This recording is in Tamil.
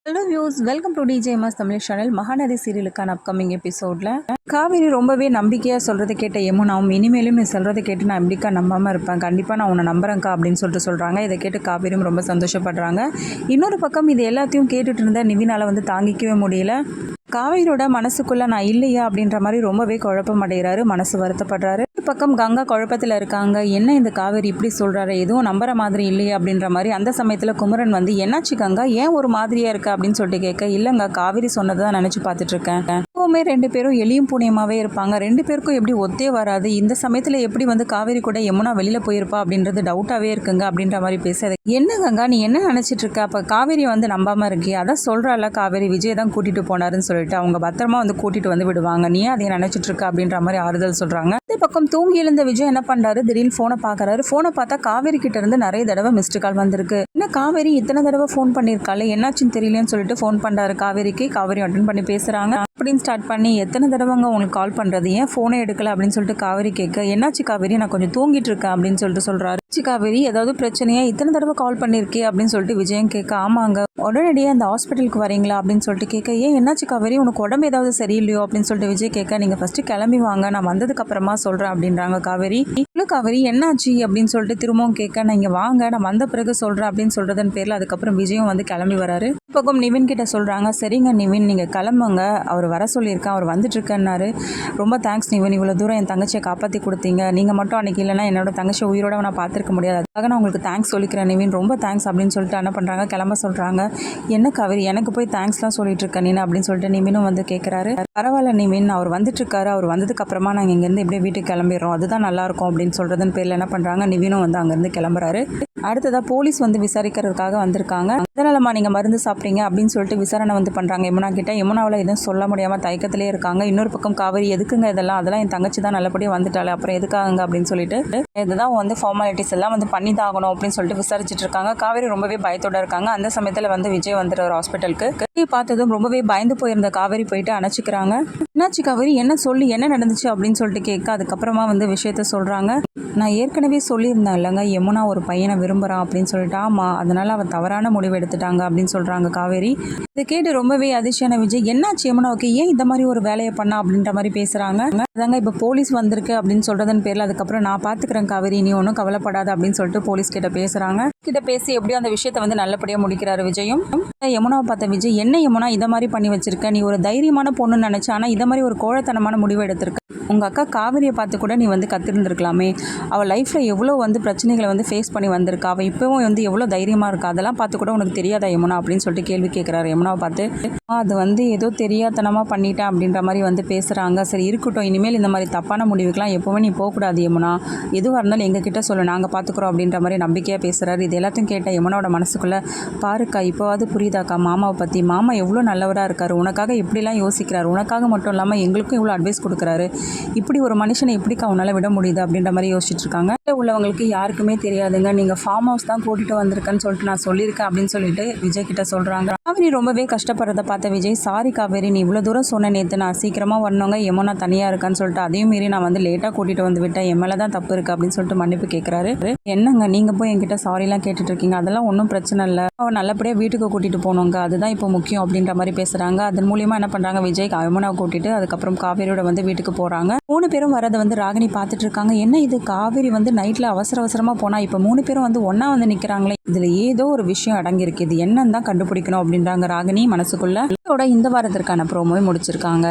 Hello views, welcome to DJMS Tamil channel. Mahanadi சீரியலுக்கான அப்கமிங் எபிசோடில் காவேரி ரொம்பவே நம்பிக்கையாக சொல்கிறத கேட்ட யமுனாவும் இனிமேலும் நீ சொல்கிறத கேட்டு நான் எப்படிக்கா நம்பாமல் இருப்பேன், கண்டிப்பாக நான் உன்னை நம்புறேன்க்கா அப்படின்னு சொல்கிறாங்க. இதை கேட்டு காவேரியும் ரொம்ப சந்தோஷப்படுறாங்க. இன்னொரு பக்கம் இது எல்லாத்தையும் கேட்டுட்டு இருந்த நிவினால் தாங்கிக்கவே முடியல. காவேரியோட மனசுக்குள்ளே நான் இல்லையா அப்படின்ற மாதிரி ரொம்பவே குழப்பம் அடைகிறாரு, மனசு வருத்தப்படுறாரு. ஒரு பக்கம் கங்கா குழப்பத்தில் இருக்காங்க. என்ன இந்த காவேரி இப்படி சொல்கிறாரு, எதுவும் நம்புற மாதிரி இல்லையா அப்படின்ற மாதிரி. அந்த சமயத்தில் குமரன் என்னாச்சு கங்கா, ஏன் ஒரு மாதிரியாக இருக்கா அப்படின்னு சொல்லிட்டு கேட்க, இல்லைங்க காவேரி சொன்னதை தான் நினச்சி பார்த்துட்ருக்கேன். எப்பவுமே ரெண்டு பேரும் எளியும் புண்ணியமாகவே இருப்பாங்க, ரெண்டு பேருக்கும் எப்படி ஒத்தே வராது, இந்த சமயத்தில் எப்படி காவேரி கூட யமுனா வெளியில் போயிருப்பா அப்படின்றது டவுட்டாகவே இருக்குங்க அப்படின்ற மாதிரி பேச, என்ன கங்கா நீ என்ன நினச்சிட்டு இருக்க, அப்போ காவேரியை நம்பாமல் இருக்கியா, அதான் சொல்கிறாள் காவேரி விஜய் தான் கூட்டிகிட்டு போனாருன்னு சொல்லிட்டு அவங்க பத்திரமா கூட்டிகிட்டு விடுவாங்க, நீ அதை நினச்சிட்டு இருக்க அப்படின்ற மாதிரி ஆறுதல் சொல்கிறாங்க. இந்த பக்கம் தூங்கி எழுந்த விஜய் என்ன பண்ணுறாரு, திடீர்னு ஃபோனை பார்க்குறாரு. ஃபோனை பார்த்தா காவேரி கிட்ட இருந்து நிறைய தடவை மிஸ்டு கால் வந்திருக்கு. என்ன காவேரி இத்தனை தடவை ஃபோன் பண்ணியிருக்காள், என்னாச்சுன்னு தெரியலன்னு சொல்லிட்டு ஃபோன் பண்ணுறாரு காவேரிக்கு. காவேரி அட்டன் பண்ணி பேசுகிறாங்க. அப்படின்னு ஸ்டார்ட் பண்ணி, எத்தனை தடவைங்க உங்களுக்கு கால் பண்ணுறது, ஏன் ஃபோனே எடுக்கல அப்படின்னு சொல்லிட்டு காவேரி கேட்க, என்னாச்சு காவேரி நான் கொஞ்சம் தூங்கிட்டு இருக்கேன் அப்படின்னு சொல்கிறாரு. காவேரி ஏதாவது பிரச்சனையா, இத்தனை தடவை கால் பண்ணியிருக்கே அப்படின்னு சொல்லிட்டு விஜயம் கேட்க, ஆமாங்க உடனடியாக அந்த ஹாஸ்பிட்டலுக்கு வரீங்களா அப்படின்னு சொல்லிட்டு கேட்க, ஏன் என்னாச்சு காவேரி உனக்கு உடம்பு ஏதாவது சரியில்லையோ அப்படின்னு சொல்லிட்டு விஜய் கேட்க, நீங்கள் ஃபஸ்ட்டு கிளம்பி வாங்க, நான் வந்ததுக்கு அப்புறமா சொல்கிறேன் அப்படின்றாங்க காவேரி. இல்லை காவேரி என்னாச்சு அப்படின்னு சொல்லிட்டு திரும்பவும் கேட்க, நீங்கள் வாங்க நான் வந்த பிறகு சொல்கிறேன் அப்படின்னு சொல்கிறதன் பேரில் அதுக்கப்புறம் விஜயும் கிளம்பி வராரு. பக்கம் நிவின் கிட்ட சொல்கிறாங்க, சரிங்க நிவின் நீங்கள் கிளம்புங்க, அவர் வர சொல்லியிருக்கேன், அவர் வந்துட்டுருக்கேன்னாரு. ரொம்ப தேங்க்ஸ் நிவின், இவ்வளோ தூரம் என் தங்கச்சியை காப்பாற்றி கொடுத்தீங்க, நீங்கள் மட்டும் அன்றைக்கி இல்லைனா என்னோட தங்கச்சி உயிரோட நான் பார்த்துருக்க முடியாது, அதுக்காக நான் உங்களுக்கு தேங்க்ஸ் சொல்லிக்கிறேன் நிவின், ரொம்ப தேங்க்ஸ் அப்படின்னு சொல்லிட்டு என்ன பண்ணுறாங்க, கிளம்ப சொல்கிறாங்க. என்ன காவேரி எனக்கு போய் தேங்க்ஸ்லாம் சொல்லிட்டு இருக்கேன் நீ அப்படின்னு சொல்லிட்டு நிவினும் கேட்குறாரு. பரவாயில்ல நிவின், அவர் வந்துட்டுருக்காரு, அவர் வந்ததுக்கு அப்புறமா நாங்கள் இங்கேருந்து எப்படியே வீட்டுக்கு கிளம்பிடுறோம், அதுதான் நல்லாயிருக்கும் அப்படின்னு சொல்கிறதன் பேரில் என்ன பண்ணுறாங்க, நிவினும் அங்கேருந்து கிளம்புறாரு. அடுத்ததாக போலீஸ் விசாரிக்கிறதுக்காக வந்திருக்காங்க. அதனாலம்மா நீங்கள் மருந்து சாப்பிட்டீங்க அப்படின்னு சொல்லிட்டு விசாரணை பண்ணுறாங்க யமுனா கிட்ட. யமுனாவில் எதுவும் சொல்ல முடியாமல் தயக்கத்திலே இருக்காங்க. இன்னொரு பக்கம் காவேரி எதுக்குங்க அதெல்லாம் என் தங்கச்சி தான் நல்லபடியாக வந்துட்டாலே, அப்புறம் எதுக்காக அப்படின்னு சொல்லிட்டு இதுதான் ஃபார்மாலிட்டிஸ் எல்லாம் பண்ணி தான் ஆகணும் அப்படின்னு சொல்லிட்டு விசாரிச்சுட்டு இருக்காங்க. காவேரி ரொம்பவே பயத்தோட இருக்காங்க. அந்த சமயத்தில் விஜய் வந்துடுற ஹாஸ்பிட்டலுக்கு பார்த்ததும் ரொம்பவே பயந்து போயிருந்த காவேரி போயிட்டு அணைச்சிக்கிறாங்க. என்னாச்சு காவேரி, என்ன சொல்லி என்ன நடந்துச்சு அப்படின்னு சொல்லிட்டு கேட்க, அதுக்கப்புறமா விஷயத்த சொல்கிறாங்க. நான் ஏற்கனவே சொல்லியிருந்தேன் இல்லைங்க, யமுனா ஒரு பையனை விரும்புகிறான் அப்படின்னு சொல்லிட்டு. ஆமாம், அதனால் அவள் தவறான முடிவு எடுத்துட்டாங்க அப்படின்னு சொல்கிறாங்க காவேரி. இதை கேட்டு ரொம்பவே அதிர்ச்சியான விஜய், என்னாச்சு யமுனாவுக்கு, ஏன் இந்த மாதிரி ஒரு வேலையை பண்ணா அப்படின்ற மாதிரி பேசுகிறாங்க. அதாங்க இப்போ போலீஸ் வந்திருக்கு அப்படின்னு சொல்கிறதன் பேரில் அதுக்கப்புறம் நான் பார்த்துக்கிறேன் காவேரி, நீ ஒன்றும் கவலைப்படாத அப்படின்னு சொல்லிட்டு போலீஸ் கிட்ட பேசுகிறாங்க. கிட்ட பேசி எப்படியோ அந்த விஷயத்தை நல்லபடியாக முடிக்கிறாரு விஜயும். யமுனாவை பார்த்த விஜய், என்ன யமுனா இதை மாதிரி பண்ணி வச்சிருக்க, நீ ஒரு தைரியமான பொண்ணுன்னு நினச்சா, ஆனால் இதை மாதிரி ஒரு கோழத்தனமான முடிவு எடுத்திருக்க. உங்கள் அக்கா காவேரியை பார்த்து கூட நீ கற்றுருந்துருக்கலாமே, அவள் லைஃப்பில் எவ்வளோ பிரச்சனைகளை ஃபேஸ் பண்ணி வந்திருக்கா, அவள் இப்போவும் எவ்வளோ தைரியமாக இருக்கா, அதெல்லாம் பார்த்து கூட உனக்கு தெரியாதா யமுனா அப்படின்னு சொல்லிட்டு கேள்வி கேட்குறாரு யமுனாவை பார்த்து. அது ஏதோ தெரியாதனமாக பண்ணிட்டேன் அப்படின்ற மாதிரி பேசுகிறாங்க. சரி இருக்கட்டும், இனிமேல் இந்த மாதிரி தப்பான முடிவுக்கெலாம் எப்போவுமே நீ போகக்கூடாது யமுனா, எதுவாக இருந்தாலும் எங்ககிட்ட சொல்லு, நாங்கள் பார்த்துக்குறோம் அப்படின்ற மாதிரி நம்பிக்கையாக பேசுகிறாரு. இது எல்லாத்தையும் கேட்ட யமுனாவோட மனசுக்குள்ளே, பாருக்கா இப்போவாது புரியுதாக்கா மாமாவை பற்றி, மாமா எவ்வளோ நல்லவராக இருக்கார், உனக்காக எப்படிலாம் யோசிக்கிறார், உனக்காக மட்டும் இல்லாமல் எங்களுக்கும் இவ்வளோ அட்வைஸ் கொடுக்குறாரு, இப்படி ஒரு மனுஷனை எப்படிக்கா அவனால் விட முடியுது அப்படின்ற மாதிரி யோசிச்சுட்டு இருக்காங்க. உள்ளவங்களுக்கு யாருக்குமே தெரியாதுங்க, நீங்கள் ஃபார்ம் ஹவுஸ் தான் கூட்டிகிட்டு வந்திருக்கேன்னு சொல்லிட்டு நான் சொல்லியிருக்கேன் அப்படின்னு சொல்லிட்டு விஜய் கிட்ட சொல்கிறாங்க. காவேரி ரொம்பவே கஷ்டப்படுறத பார்த்த விஜய், சாரி காவேரி நீ இவ்வளோ தூரம் சொன்ன, நேற்று நான் சீக்கிரமாக வரணுங்க, யமுனா தனியாக இருக்கான்னு சொல்லிட்டு அதையும் மீறி நான் லேட்டாக கூட்டிகிட்டு விட்டேன், என் மேலே தான் தப்பு இருக்குது அப்படின்னு சொல்லிட்டு மன்னிப்பு கேட்குறாரு. என்னங்க நீங்கள் போய் என்கிட்ட சாரிலாம் கேட்டுட்டு இருக்கீங்க, அதெல்லாம் ஒன்றும் பிரச்சனை இல்லை, அவன் நல்லபடியாக வீட்டுக்கு கூட்டிகிட்டு போனோங்க, அதுதான் இப்போ முக்கியம் அப்படின்ற மாதிரி பேசுகிறாங்க. அதன் மூலியமாக என்ன பண்ணுறாங்க, விஜய் யமுனாவை கூட்டிட்டு அதுக்கப்புறம் காவேரியோட வீட்டுக்கு போகிறாங்க. 3 பேரும் வரதை ராகினி பார்த்துட்டு இருக்காங்க. என்ன இது காவேரி நைட்டில் அவசரமாக போனால் இப்போ 3 பேரும் ஒன்றா நிற்கிறாங்களே, இதில் ஏதோ ஒரு விஷயம் அடங்கியிருக்கு, இது என்னன்னு தான் கண்டுபிடிக்கணும் அப்படின்றாங்க ராகினி மனசுக்குள்ள. இந்த வாரத்திற்கான ப்ரோமோவை முடிச்சிருக்காங்க.